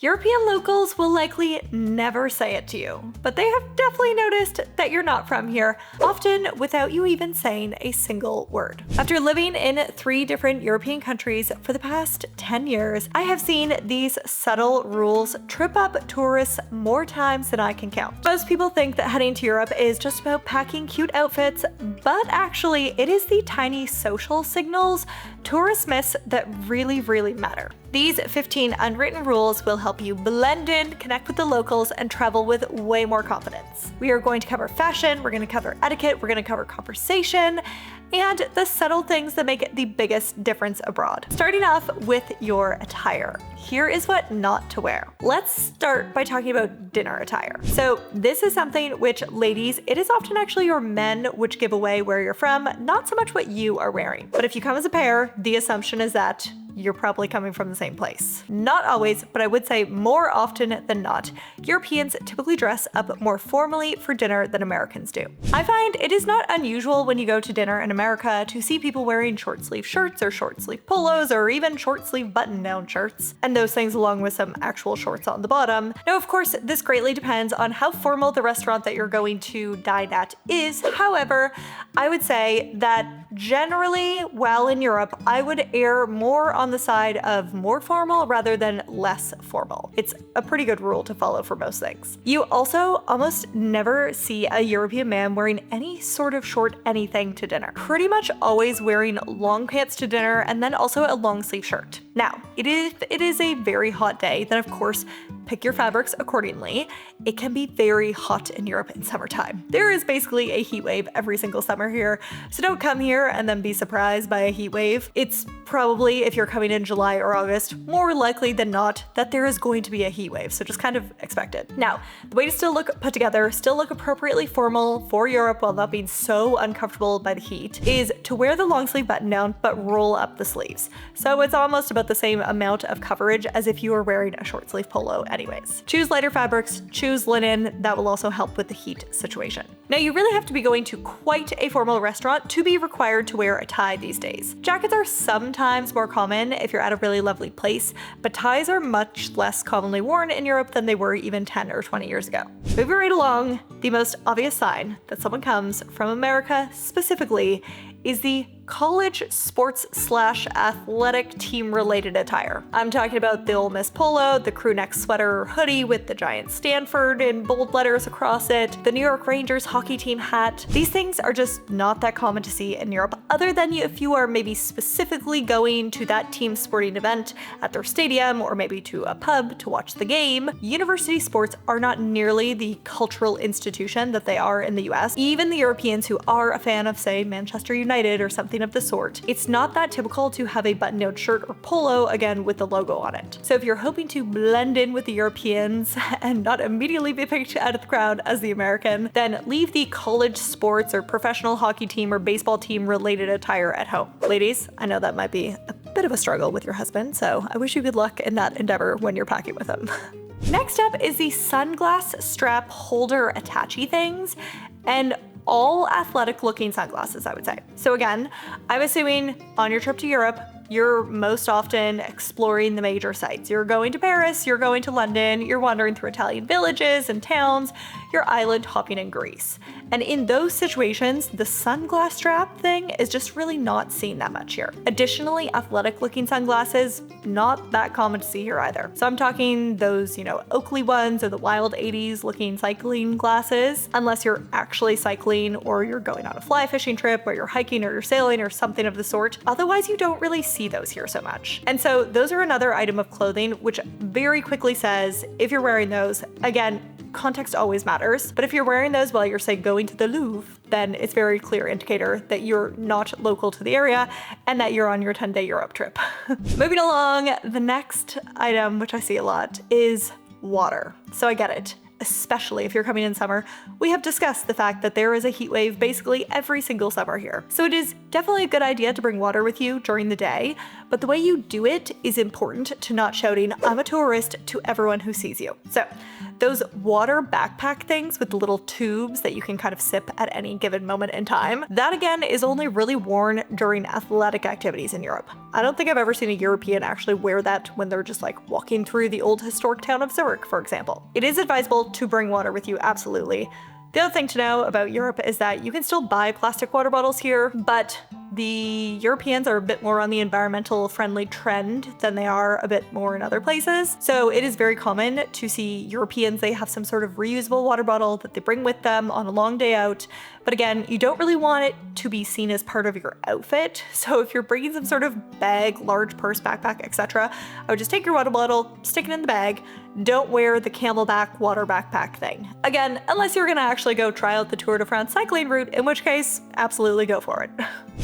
European locals will likely never say it to you, but they have definitely noticed that you're not from here, often without you even saying a single word. After living in 3 different European countries for the past 10 years, I have seen these subtle rules trip up tourists more times than I can count. Most people think that heading to Europe is just about packing cute outfits, but actually it is the tiny social signals tourists miss that really matter. These 15 unwritten rules will help you blend in, connect with the locals, and travel with way more confidence. We are going to cover fashion, we're going to cover etiquette, we're going to cover conversation, and the subtle things that make the biggest difference abroad. Starting off with your attire. Here is what not to wear. Let's start by talking about dinner attire. So this is something which, ladies, it is often actually your men which give away where you're from, not so much what you are wearing. But if you come as a pair, the assumption is that you're probably coming from the same place. Not always, but I would say more often than not, Europeans typically dress up more formally for dinner than Americans do. I find it is not unusual when you go to dinner in America to see people wearing short sleeve shirts or short sleeve polos or even short sleeve button down shirts, and those things along with some actual shorts on the bottom. Now, of course, this greatly depends on how formal the restaurant that you're going to dine at is. However, I would say that generally, while in Europe, I would err more on the side of more formal rather than less formal. It's a pretty good rule to follow for most things. You also almost never see a European man wearing any sort of short anything to dinner. Pretty much always wearing long pants to dinner and then also a long sleeve shirt. Now, it is a very hot day, then of course, pick your fabrics accordingly. It can be very hot in Europe in summertime. There is basically a heat wave every single summer here, so don't come here and then be surprised by a heat wave. It's probably, if you're coming in July or August, more likely than not that there is going to be a heat wave, so just kind of expect it. Now, the way to still look put together, still look appropriately formal for Europe while not being so uncomfortable by the heat, is to wear the long sleeve button down but roll up the sleeves. So it's almost about the same amount of coverage as if you were wearing a short sleeve polo anyways. Choose lighter fabrics, choose linen, that will also help with the heat situation. Now, you really have to be going to quite a formal restaurant to be required to wear a tie these days. Jackets are sometimes more common if you're at a really lovely place, but ties are much less commonly worn in Europe than they were even 10 or 20 years ago. Moving right along, the most obvious sign that someone comes from America specifically is the college sports / athletic team related attire. I'm talking about the Ole Miss polo, the crew neck sweater or hoodie with the giant Stanford in bold letters across it, the New York Rangers hockey team hat. These things are just not that common to see in Europe, other than if you are maybe specifically going to that team's sporting event at their stadium or maybe to a pub to watch the game. University sports are not nearly the cultural institution that they are in the US. Even the Europeans who are a fan of, say, Manchester United or something of the sort, it's not that typical to have a button-down shirt or polo, again, with the logo on it. So if you're hoping to blend in with the Europeans and not immediately be picked out of the crowd as the American, then leave the college sports or professional hockey team or baseball team related attire at home. Ladies, I know that might be a bit of a struggle with your husband, so I wish you good luck in that endeavor when you're packing with him. Next up is the sunglass strap holder attachy things, and all athletic looking sunglasses, I would say. So again, I'm assuming on your trip to Europe, you're most often exploring the major sites. You're going to Paris, you're going to London, you're wandering through Italian villages and towns, you're island hopping in Greece. And in those situations, the sunglass strap thing is just really not seen that much here. Additionally, athletic looking sunglasses, not that common to see here either. So I'm talking those, Oakley ones or the wild 80s looking cycling glasses, unless you're actually cycling or you're going on a fly fishing trip or you're hiking or you're sailing or something of the sort. Otherwise, you don't really see those here so much. And so those are another item of clothing which very quickly says, if you're wearing those, again, context always matters, but if you're wearing those while you're, say, going to the Louvre, then it's a very clear indicator that you're not local to the area and that you're on your 10-day Europe trip. Moving along, the next item, which I see a lot, is water. So I get it. Especially if you're coming in summer, we have discussed the fact that there is a heat wave basically every single summer here. So it is definitely a good idea to bring water with you during the day, but the way you do it is important to not shouting, "I'm a tourist," to everyone who sees you. So those water backpack things with the little tubes that you can kind of sip at any given moment in time, that again is only really worn during athletic activities in Europe. I don't think I've ever seen a European actually wear that when they're just like walking through the old historic town of Zurich, for example. It is advisable to bring water with you, absolutely. The other thing to know about Europe is that you can still buy plastic water bottles here, but the Europeans are a bit more on the environmental friendly trend than they are a bit more in other places. So it is very common to see Europeans, they have some sort of reusable water bottle that they bring with them on a long day out. But again, you don't really want it to be seen as part of your outfit. So if you're bringing some sort of bag, large purse, backpack, etc., I would just take your water bottle, stick it in the bag. Don't wear the camelback water backpack thing. Again, unless you're gonna actually go try out the Tour de France cycling route, in which case, absolutely go for it.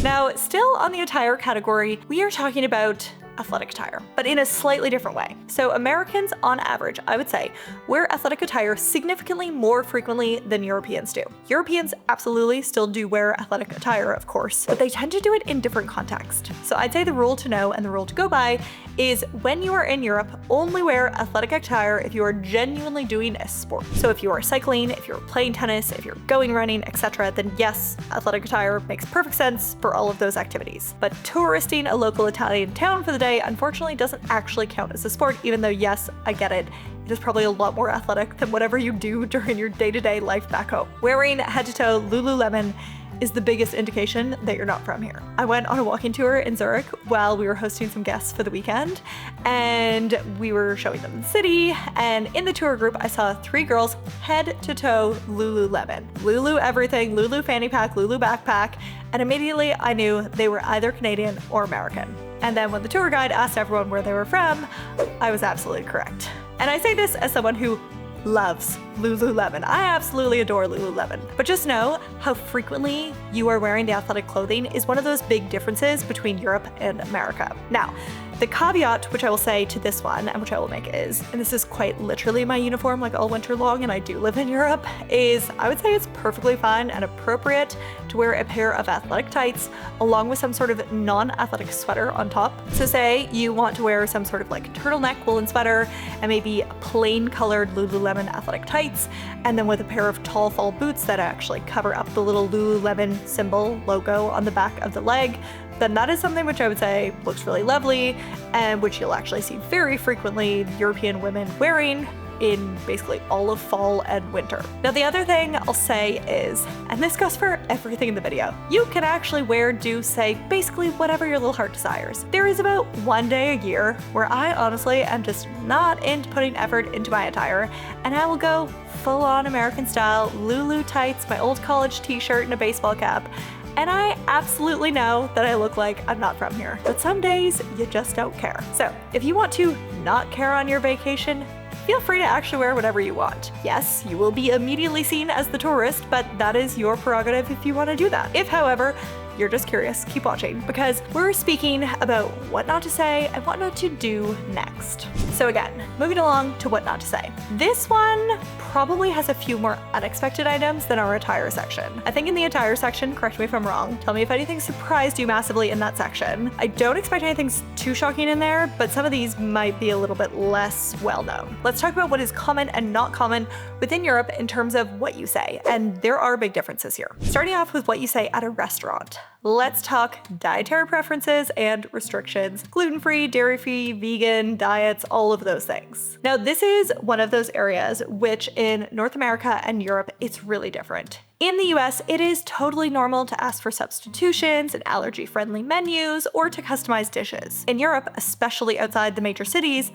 Now, still on the attire category, we are talking about athletic attire, but in a slightly different way. So Americans, on average, I would say, wear athletic attire significantly more frequently than Europeans do. Europeans absolutely still do wear athletic attire, of course, but they tend to do it in different contexts. So I'd say the rule to know and the rule to go by is when you are in Europe, only wear athletic attire if you are genuinely doing a sport. So if you are cycling, if you're playing tennis, if you're going running, etc., then yes, athletic attire makes perfect sense for all of those activities. But touristing a local Italian town for the day unfortunately doesn't actually count as a sport, even though yes, I get it. It is probably a lot more athletic than whatever you do during your day-to-day life back home. Wearing head-to-toe Lululemon is the biggest indication that you're not from here. I went on a walking tour in Zurich while we were hosting some guests for the weekend, and we were showing them the city, and in the tour group I saw 3 girls head to toe Lululemon. Lulu everything, Lulu fanny pack, Lulu backpack, and immediately I knew they were either Canadian or American. And then when the tour guide asked everyone where they were from, I was absolutely correct. And I say this as someone who loves Lululemon. I absolutely adore Lululemon. But just know how frequently you are wearing the athletic clothing is one of those big differences between Europe and America. Now, the caveat, which I will say to this one, and which I will make is, and this is quite literally my uniform like all winter long, and I do live in Europe, is I would say it's perfectly fine and appropriate to wear a pair of athletic tights along with some sort of non-athletic sweater on top. So say you want to wear some sort of like turtleneck woolen sweater and maybe plain colored Lululemon athletic tights, and then with a pair of tall fall boots that actually cover up the little Lululemon symbol logo on the back of the leg, then that is something which I would say looks really lovely and which you'll actually see very frequently European women wearing in basically all of fall and winter. Now the other thing I'll say is, and this goes for everything in the video, you can actually wear, do, say, basically whatever your little heart desires. There is about one day a year where I honestly am just not into putting effort into my attire, and I will go full on American style, Lulu tights, my old college t-shirt and a baseball cap. And I absolutely know that I look like I'm not from here, but some days you just don't care. So if you want to not care on your vacation, feel free to actually wear whatever you want. Yes, you will be immediately seen as the tourist, but that is your prerogative if you want to do that. If, however, you're just curious, keep watching, because we're speaking about what not to say and what not to do next. So again, moving along to what not to say. This one probably has a few more unexpected items than our attire section. I think in the attire section, correct me if I'm wrong, tell me if anything surprised you massively in that section. I don't expect anything too shocking in there, but some of these might be a little bit less well known. Let's talk about what is common and not common within Europe in terms of what you say, and there are big differences here. Starting off with what you say at a restaurant. Let's talk dietary preferences and restrictions, gluten-free, dairy-free, vegan, diets, all of those things. Now, this is one of those areas which in North America and Europe, it's really different. In the US, it is totally normal to ask for substitutions and allergy-friendly menus or to customize dishes. In Europe, especially outside the major cities,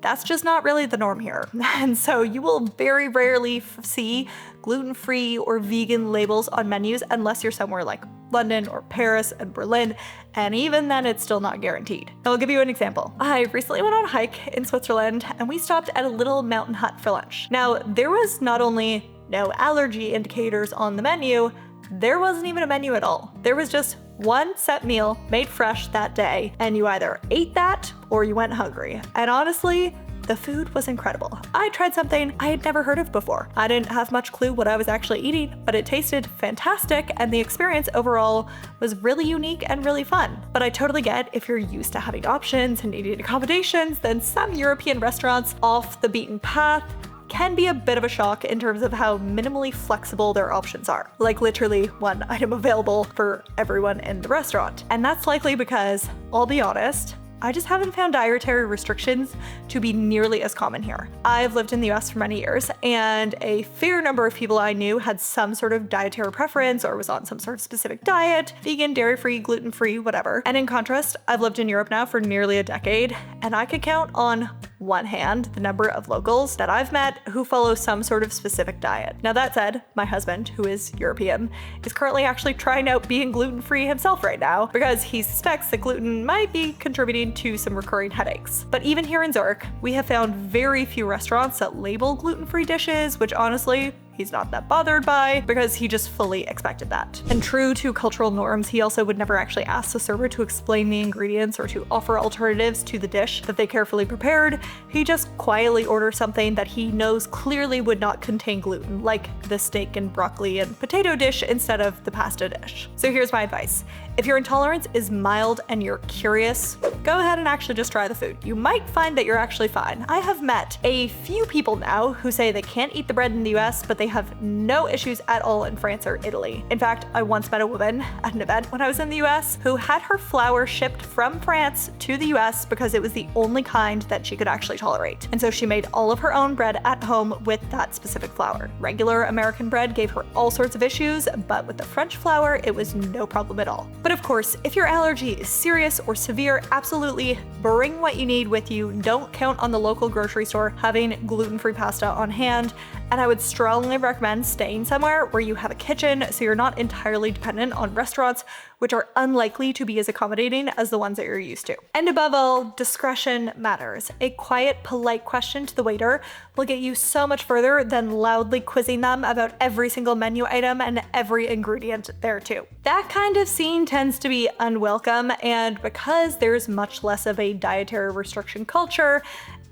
that's just not really the norm here. And so you will very rarely see gluten-free or vegan labels on menus unless you're somewhere like London or Paris and Berlin, and even then it's still not guaranteed. I'll give you an example. I recently went on a hike in Switzerland and we stopped at a little mountain hut for lunch. Now, there was not only no allergy indicators on the menu, there wasn't even a menu at all. There was just one set meal made fresh that day, and you either ate that or you went hungry. And honestly, the food was incredible. I tried something I had never heard of before. I didn't have much clue what I was actually eating, but it tasted fantastic, and the experience overall was really unique and really fun. But I totally get if you're used to having options and needing accommodations, then some European restaurants off the beaten path can be a bit of a shock in terms of how minimally flexible their options are. Like literally one item available for everyone in the restaurant. And that's likely because, I'll be honest, I just haven't found dietary restrictions to be nearly as common here. I've lived in the US for many years, and a fair number of people I knew had some sort of dietary preference or was on some sort of specific diet, vegan, dairy-free, gluten-free, whatever. And in contrast, I've lived in Europe now for nearly a decade, and I could count on one hand the number of locals that I've met who follow some sort of specific diet. Now that said, my husband, who is European, is currently actually trying out being gluten-free himself right now because he suspects that gluten might be contributing to some recurring headaches. But even here in Zurich, we have found very few restaurants that label gluten-free dishes, which honestly, he's not that bothered by because he just fully expected that. And true to cultural norms, he also would never actually ask the server to explain the ingredients or to offer alternatives to the dish that they carefully prepared. He just quietly orders something that he knows clearly would not contain gluten, like the steak and broccoli and potato dish instead of the pasta dish. So here's my advice. If your intolerance is mild and you're curious, go ahead and actually just try the food. You might find that you're actually fine. I have met a few people now who say they can't eat the bread in the US, but they have no issues at all in France or Italy. In fact, I once met a woman at an event when I was in the US who had her flour shipped from France to the US because it was the only kind that she could actually tolerate. And so she made all of her own bread at home with that specific flour. Regular American bread gave her all sorts of issues, but with the French flour, it was no problem at all. But of course, if your allergy is serious or severe, absolutely bring what you need with you. Don't count on the local grocery store having gluten-free pasta on hand. And I would strongly recommend staying somewhere where you have a kitchen so you're not entirely dependent on restaurants, which are unlikely to be as accommodating as the ones that you're used to. And above all, discretion matters. A quiet, polite question to the waiter will get you so much further than loudly quizzing them about every single menu item and every ingredient there too. That kind of scene tends to be unwelcome, and because there's much less of a dietary restriction culture,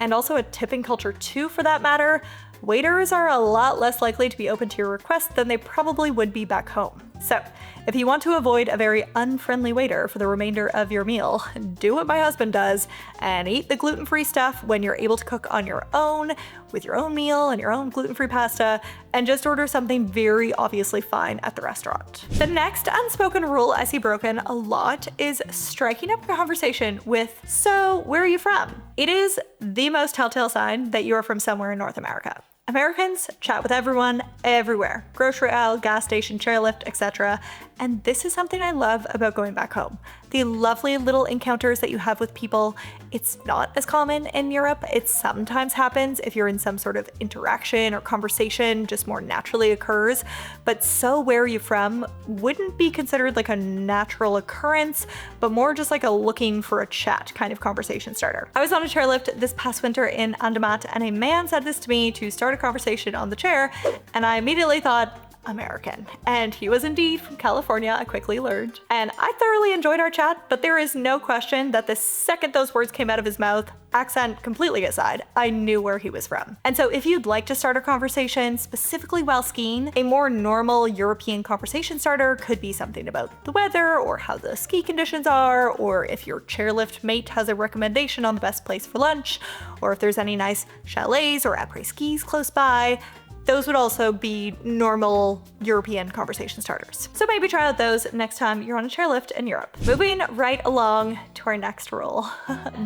and also a tipping culture too for that matter, waiters are a lot less likely to be open to your request than they probably would be back home. So, if you want to avoid a very unfriendly waiter for the remainder of your meal, do what my husband does and eat the gluten-free stuff when you're able to cook on your own, with your own meal and your own gluten-free pasta, and just order something very obviously fine at the restaurant. The next unspoken rule I see broken a lot is striking up a conversation with, "So, where are you from?" It is the most telltale sign that you are from somewhere in North America. Americans chat with everyone, everywhere. Grocery aisle, gas station, chairlift, etc. And this is something I love about going back home. The lovely little encounters that you have with people. It's not as common in Europe. It sometimes happens if you're in some sort of interaction or conversation, just more naturally occurs. But "so where are you from" wouldn't be considered like a natural occurrence, but more just like a looking for a chat kind of conversation starter. I was on a chairlift this past winter in Andermatt, and a man said this to me to start a conversation on the chair, and I immediately thought, American. And he was indeed from California, I quickly learned. And I thoroughly enjoyed our chat, but there is no question that the second those words came out of his mouth, accent completely aside, I knew where he was from. And so if you'd like to start a conversation specifically while skiing, a more normal European conversation starter could be something about the weather or how the ski conditions are, or if your chairlift mate has a recommendation on the best place for lunch, or if there's any nice chalets or après-skis close by. Those would also be normal European conversation starters. So maybe try out those next time you're on a chairlift in Europe. Moving right along to our next rule.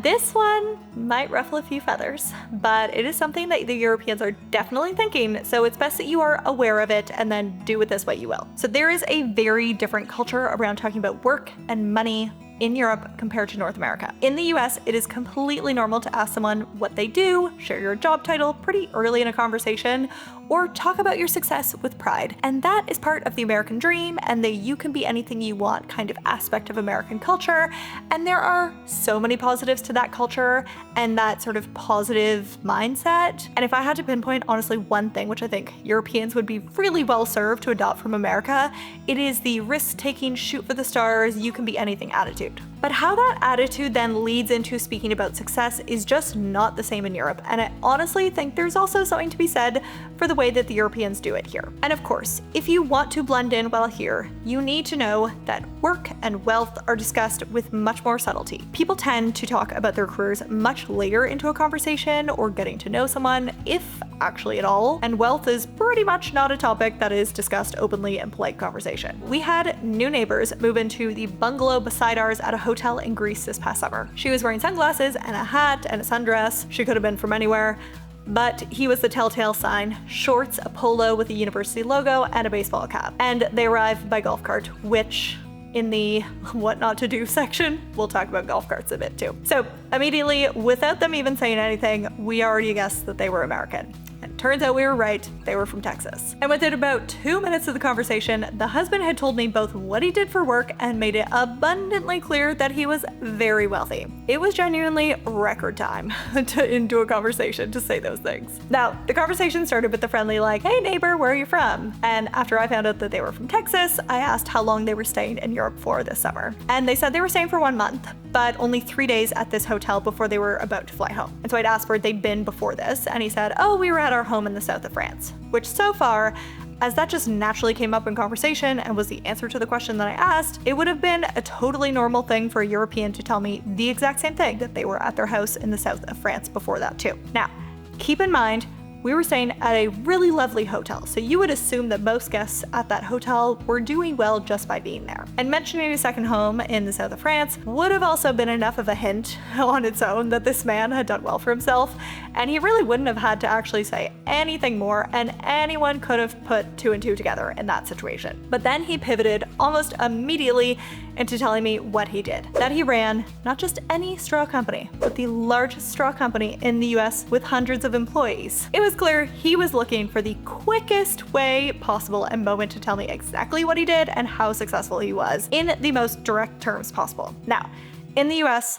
This one might ruffle a few feathers, but it is something that the Europeans are definitely thinking, so it's best that you are aware of it and then do with this what you will. So there is a very different culture around talking about work and money in Europe compared to North America. In the US, it is completely normal to ask someone what they do, share your job title pretty early in a conversation, or talk about your success with pride. And that is part of the American dream and the you can be anything you want kind of aspect of American culture. And there are so many positives to that culture and that sort of positive mindset. And if I had to pinpoint honestly one thing which I think Europeans would be really well served to adopt from America, it is the risk-taking, shoot for the stars, you can be anything attitude. But how that attitude then leads into speaking about success is just not the same in Europe, and I honestly think there's also something to be said for the way that the Europeans do it here. And of course, if you want to blend in well here, you need to know that work and wealth are discussed with much more subtlety. People tend to talk about their careers much later into a conversation or getting to know someone, if actually at all, and wealth is pretty much not a topic that is discussed openly in polite conversation. We had new neighbors move into the bungalow beside ours at a hotel in Greece this past summer. She was wearing sunglasses and a hat and a sundress. She could have been from anywhere, but he was the telltale sign: shorts, a polo with a university logo, and a baseball cap. And they arrived by golf cart, which in the what not to do section, we'll talk about golf carts a bit too. So immediately, without them even saying anything, we already guessed that they were American. And turns out we were right, they were from Texas. And within about 2 minutes of the conversation, the husband had told me both what he did for work and made it abundantly clear that he was very wealthy. It was genuinely record time into a conversation to say those things. Now, the conversation started with the friendly like, "Hey neighbor, where are you from?" And after I found out that they were from Texas, I asked how long they were staying in Europe for this summer. And they said they were staying for 1 month, but only 3 days at this hotel before they were about to fly home. And so I'd asked where they'd been before this, and he said, "Oh, we were at our home in the south of France," which so far, as that just naturally came up in conversation and was the answer to the question that I asked, it would have been a totally normal thing for a European to tell me the exact same thing, that they were at their house in the south of France before that too. Now, keep in mind, we were staying at a really lovely hotel, so you would assume that most guests at that hotel were doing well just by being there. And mentioning a second home in the south of France would have also been enough of a hint on its own that this man had done well for himself, and he really wouldn't have had to actually say anything more, and anyone could have put 2 and 2 together in that situation. But then he pivoted almost immediately into telling me what he did. That he ran not just any straw company, but the largest straw company in the US with hundreds of employees. It was clear he was looking for the quickest way possible and moment to tell me exactly what he did and how successful he was in the most direct terms possible. Now, in the US,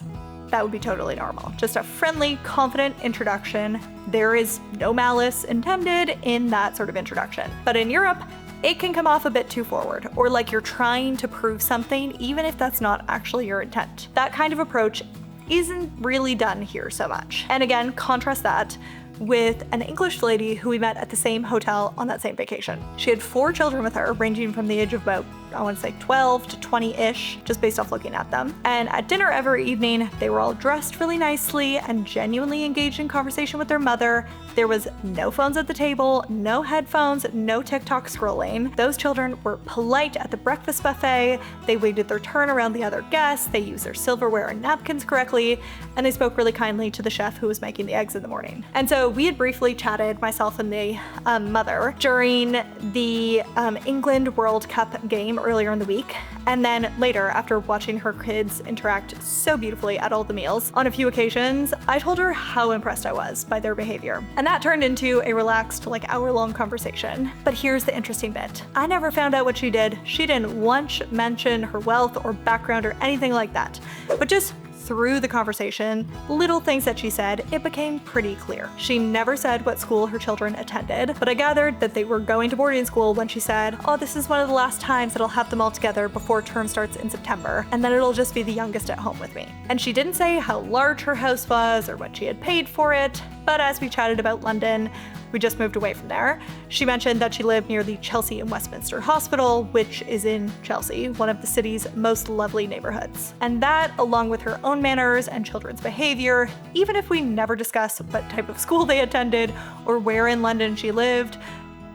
that would be totally normal. Just a friendly, confident introduction. There is no malice intended in that sort of introduction. But in Europe, it can come off a bit too forward, or like you're trying to prove something, even if that's not actually your intent. That kind of approach isn't really done here so much. And again, contrast that with an English lady who we met at the same hotel on that same vacation. She had 4 children with her, ranging from the age of about, I want to say 12 to 20-ish, just based off looking at them. And at dinner every evening, they were all dressed really nicely and genuinely engaged in conversation with their mother. There was no phones at the table, no headphones, no TikTok scrolling. Those children were polite at the breakfast buffet. They waited their turn around the other guests. They used their silverware and napkins correctly. And they spoke really kindly to the chef who was making the eggs in the morning. And so we had briefly chatted, myself and the mother, during the England World Cup game earlier in the week. And then later, after watching her kids interact so beautifully at all the meals, on a few occasions, I told her how impressed I was by their behavior. And that turned into a relaxed, like hour-long conversation. But here's the interesting bit. I never found out what she did. She didn't once mention her wealth or background or anything like that. But just through the conversation, little things that she said, it became pretty clear. She never said what school her children attended, but I gathered that they were going to boarding school when she said, "Oh, this is one of the last times that I'll have them all together before term starts in September, and then it'll just be the youngest at home with me." And she didn't say how large her house was or what she had paid for it, but as we chatted about London, we just moved away from there, she mentioned that she lived near the Chelsea and Westminster Hospital, which is in Chelsea, one of the city's most lovely neighborhoods. And that, along with her own manners and children's behavior, even if we never discuss what type of school they attended or where in London she lived,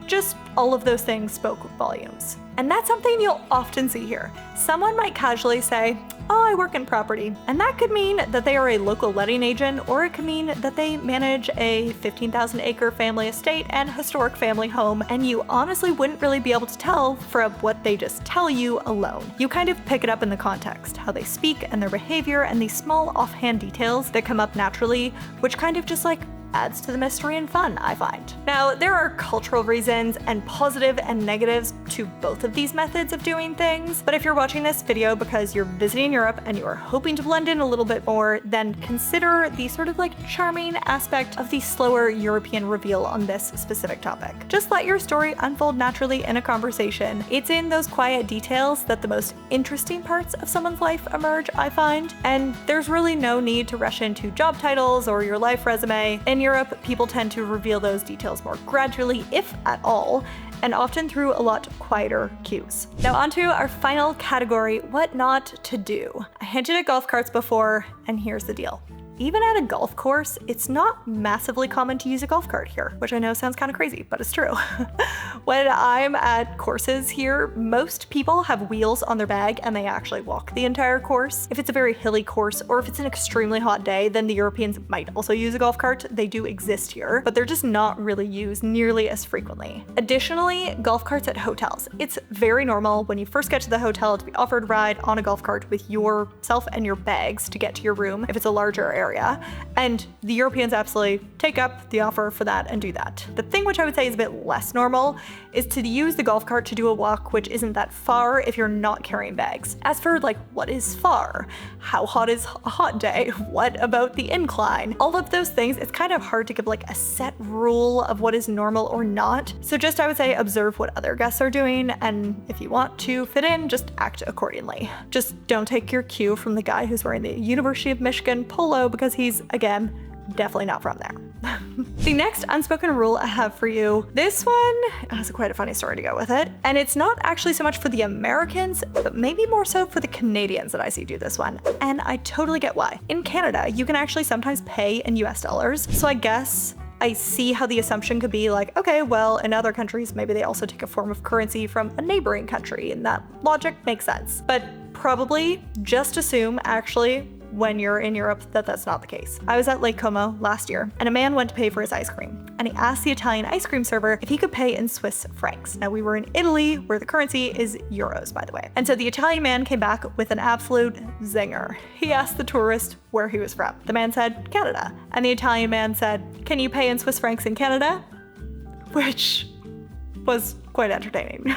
just all of those things spoke volumes. And that's something you'll often see here. Someone might casually say, "Oh, I work in property." And that could mean that they are a local letting agent, or it could mean that they manage a 15,000 acre family estate and historic family home, and you honestly wouldn't really be able to tell from what they just tell you alone. You kind of pick it up in the context, how they speak and their behavior and these small offhand details that come up naturally, which kind of just like adds to the mystery and fun, I find. Now, there are cultural reasons and positive and negatives to both of these methods of doing things, but if you're watching this video because you're visiting Europe and you are hoping to blend in a little bit more, then consider the sort of like charming aspect of the slower European reveal on this specific topic. Just let your story unfold naturally in a conversation. It's in those quiet details that the most interesting parts of someone's life emerge, I find, and there's really no need to rush into job titles or your life resume. In Europe, people tend to reveal those details more gradually, if at all, and often through a lot quieter cues. Now onto our final category, what not to do. I hinted at golf carts before, and here's the deal. Even at a golf course, it's not massively common to use a golf cart here, which I know sounds kind of crazy, but it's true. When I'm at courses here, most people have wheels on their bag and they actually walk the entire course. If it's a very hilly course or if it's an extremely hot day, then the Europeans might also use a golf cart. They do exist here, but they're just not really used nearly as frequently. Additionally, golf carts at hotels. It's very normal when you first get to the hotel to be offered a ride on a golf cart with yourself and your bags to get to your room if it's a larger area. And the Europeans absolutely take up the offer for that and do that. The thing which I would say is a bit less normal is to use the golf cart to do a walk which isn't that far if you're not carrying bags. As for like, what is far? How hot is a hot day? What about the incline? All of those things, it's kind of hard to give like a set rule of what is normal or not. So just, I would say, observe what other guests are doing, and if you want to fit in, just act accordingly. Just don't take your cue from the guy who's wearing the University of Michigan polo because he's, again, definitely not from there. The next unspoken rule I have for you, this one has quite a funny story to go with it. And it's not actually so much for the Americans, but maybe more so for the Canadians that I see do this one. And I totally get why. In Canada, you can actually sometimes pay in US dollars. So I guess I see how the assumption could be like, okay, well, in other countries, maybe they also take a form of currency from a neighboring country, and that logic makes sense. But probably just assume, actually, when you're in Europe, that that's not the case. I was at Lake Como last year, and a man went to pay for his ice cream, and he asked the Italian ice cream server if he could pay in Swiss francs. Now, we were in Italy, where the currency is euros, by the way. And so the Italian man came back with an absolute zinger. He asked the tourist where he was from. The man said, Canada. And the Italian man said, can you pay in Swiss francs in Canada? Which was quite entertaining.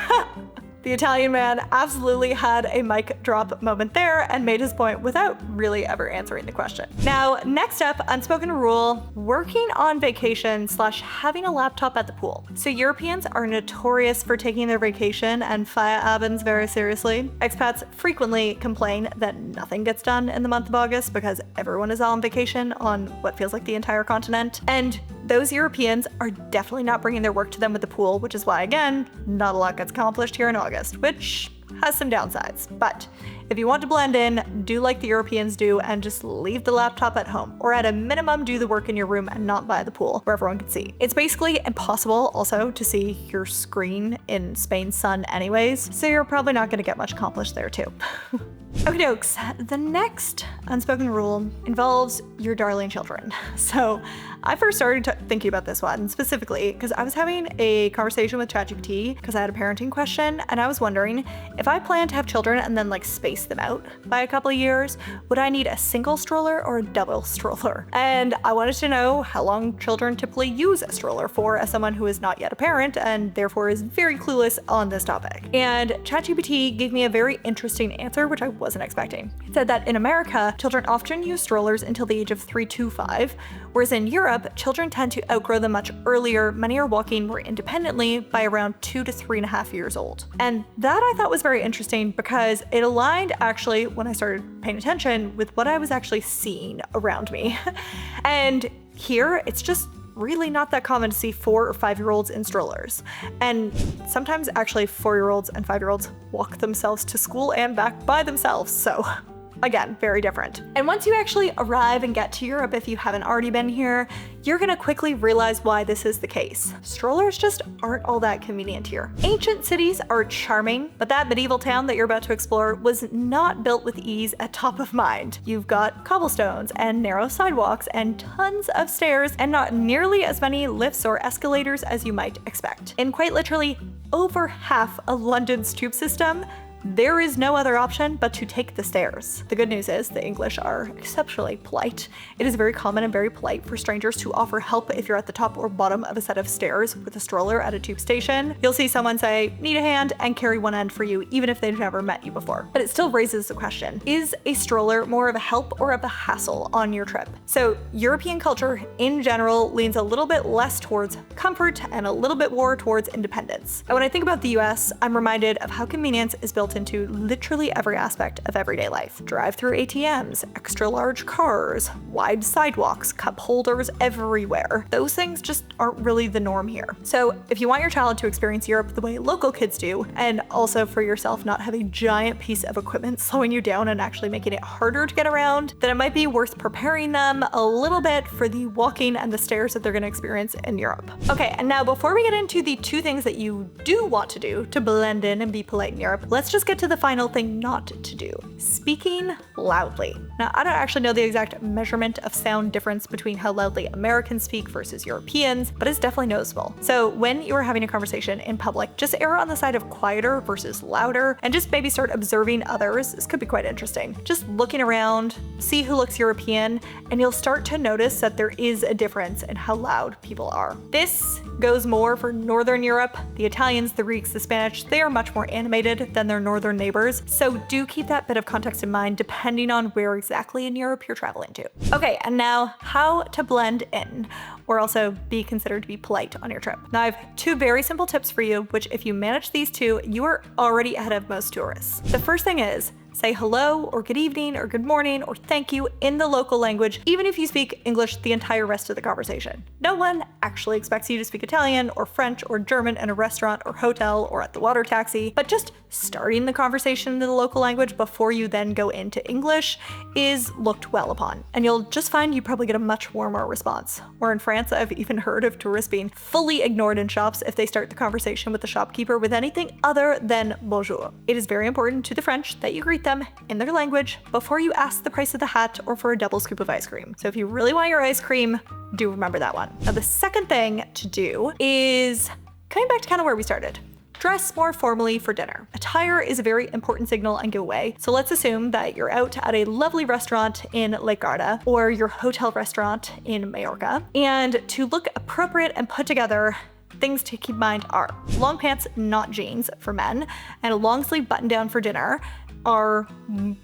The Italian man absolutely had a mic drop moment there and made his point without really ever answering the question. Now, next up, unspoken rule, working on vacation / having a laptop at the pool. So Europeans are notorious for taking their vacation and Feierabends very seriously. Expats frequently complain that nothing gets done in the month of August because everyone is on vacation on what feels like the entire continent. And those Europeans are definitely not bringing their work to them with the pool, which is why, again, not a lot gets accomplished here in August, which has some downsides. But if you want to blend in, do like the Europeans do and just leave the laptop at home, or at a minimum, do the work in your room and not by the pool where everyone can see. It's basically impossible also to see your screen in Spain's sun anyways, so you're probably not gonna get much accomplished there too. Okay, dokes. The next unspoken rule involves your darling children. So I first started thinking about this one specifically because I was having a conversation with ChatGPT because I had a parenting question, and I was wondering if I plan to have children and then like space them out by a couple of years, would I need a single stroller or a double stroller? And I wanted to know how long children typically use a stroller for, as someone who is not yet a parent and therefore is very clueless on this topic. And ChatGPT gave me a very interesting answer, which I wasn't expecting. It said that in America, children often use strollers until the age of 3 to 5, whereas in Europe, children tend to outgrow them much earlier. Many are walking more independently by around 2 to 3.5 years old. And that I thought was very interesting because it aligned actually, when I started paying attention, with what I was actually seeing around me. And here, it's just really not that common to see 4 or 5-year-olds in strollers. And sometimes actually 4-year-olds and 5-year-olds walk themselves to school and back by themselves. So again, very different. And once you actually arrive and get to Europe, if you haven't already been here, you're gonna quickly realize why this is the case. Strollers just aren't all that convenient here. Ancient cities are charming, but that medieval town that you're about to explore was not built with ease at top of mind. You've got cobblestones and narrow sidewalks and tons of stairs and not nearly as many lifts or escalators as you might expect. In quite literally over half of London's tube system, there is no other option but to take the stairs. The good news is the English are exceptionally polite. It is very common and very polite for strangers to offer help if you're at the top or bottom of a set of stairs with a stroller at a tube station. You'll see someone say, need a hand, and carry one end for you, even if they've never met you before. But it still raises the question, is a stroller more of a help or of a hassle on your trip? So European culture in general leans a little bit less towards comfort and a little bit more towards independence. And when I think about the US, I'm reminded of how convenience is built into literally every aspect of everyday life. Drive-through ATMs, extra large cars, wide sidewalks, cup holders everywhere. Those things just aren't really the norm here. So if you want your child to experience Europe the way local kids do, and also for yourself not have a giant piece of equipment slowing you down and actually making it harder to get around, then it might be worth preparing them a little bit for the walking and the stairs that they're going to experience in Europe. Okay, and now before we get into the two things that you do want to do to blend in and be polite in Europe, let's just get to the final thing not to do: speaking loudly. Now, I don't actually know the exact measurement of sound difference between how loudly Americans speak versus Europeans, but it's definitely noticeable. So when you are having a conversation in public, just err on the side of quieter versus louder, and just maybe start observing others. This could be quite interesting. Just looking around, see who looks European, and you'll start to notice that there is a difference in how loud people are. This goes more for Northern Europe. The Italians, the Greeks, the Spanish, they are much more animated than their northern neighbors. So do keep that bit of context in mind depending on where exactly in Europe you're traveling to. Okay, and now how to blend in, or also be considered to be polite on your trip. Now I have two very simple tips for you, which if you manage these two, you are already ahead of most tourists. The first thing is, say hello or good evening or good morning or thank you in the local language, even if you speak English the entire rest of the conversation. No one actually expects you to speak Italian or French or German in a restaurant or hotel or at the water taxi, but just starting the conversation in the local language before you then go into English is looked well upon. And you'll just find you probably get a much warmer response. Or in France, I've even heard of tourists being fully ignored in shops if they start the conversation with the shopkeeper with anything other than bonjour. It is very important to the French that you greet them in their language before you ask the price of the hat or for a double scoop of ice cream. So if you really want your ice cream, do remember that one. Now the second thing to do is coming back to kind of where we started. Dress more formally for dinner. Attire is a very important signal and giveaway. So let's assume that you're out at a lovely restaurant in Lake Garda or your hotel restaurant in Majorca, and to look appropriate and put together, things to keep in mind are long pants, not jeans, for men, and a long sleeve button down for dinner are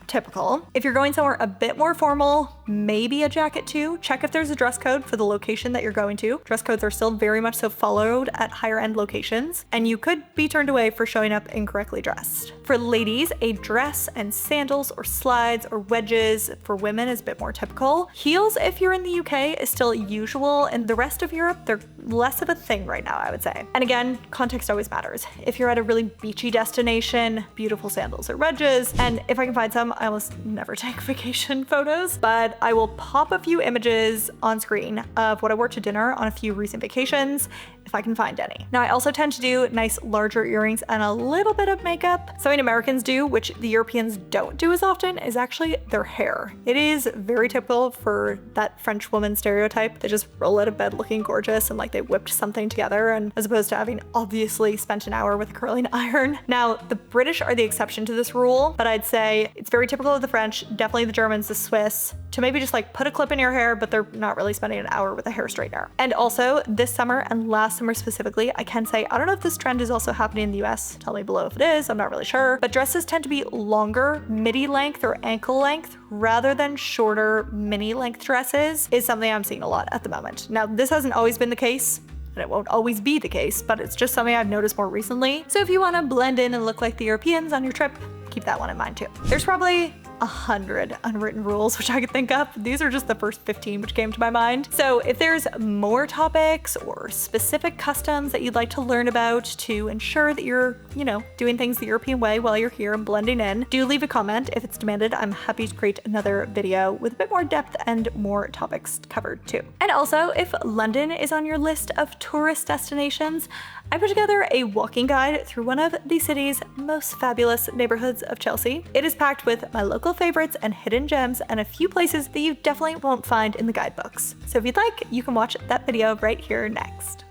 typical. If you're going somewhere a bit more formal, maybe a jacket too. Check if there's a dress code for the location that you're going to. Dress codes are still very much so followed at higher end locations, and you could be turned away for showing up incorrectly dressed. For ladies, a dress and sandals or slides or wedges for women is a bit more typical. Heels, if you're in the UK, is still usual, and the rest of Europe, they're less of a thing right now, I would say. And again, context always matters. If you're at a really beachy destination, beautiful sandals or wedges. And if I can find some, I almost never take vacation photos, but I will pop a few images on screen of what I wore to dinner on a few recent vacations, if I can find any. Now, I also tend to do nice larger earrings and a little bit of makeup. Something Americans do, which the Europeans don't do as often, is actually their hair. It is very typical for that French woman stereotype. They just roll out of bed looking gorgeous and like they whipped something together, and as opposed to having obviously spent an hour with a curling iron. Now, the British are the exception to this rule, but I'd say it's very typical of the French, definitely the Germans, the Swiss, to maybe just like put a clip in your hair, but they're not really spending an hour with a hair straightener. And also this summer and last summer specifically, I can say, I don't know if this trend is also happening in the US, tell me below if it is, I'm not really sure, but dresses tend to be longer, midi length or ankle length, rather than shorter mini length dresses is something I'm seeing a lot at the moment. Now, this hasn't always been the case, and it won't always be the case, but it's just something I've noticed more recently. So if you want to blend in and look like the Europeans on your trip, keep that one in mind too. There's probably 100 unwritten rules which I could think of. These are just the first 15 which came to my mind. So if there's more topics or specific customs that you'd like to learn about to ensure that you're, doing things the European way while you're here and blending in, do leave a comment. If it's demanded, I'm happy to create another video with a bit more depth and more topics covered too. And also, if London is on your list of tourist destinations, I put together a walking guide through one of the city's most fabulous neighborhoods of Chelsea. It is packed with my local favorites and hidden gems and a few places that you definitely won't find in the guidebooks. So if you'd like, you can watch that video right here next.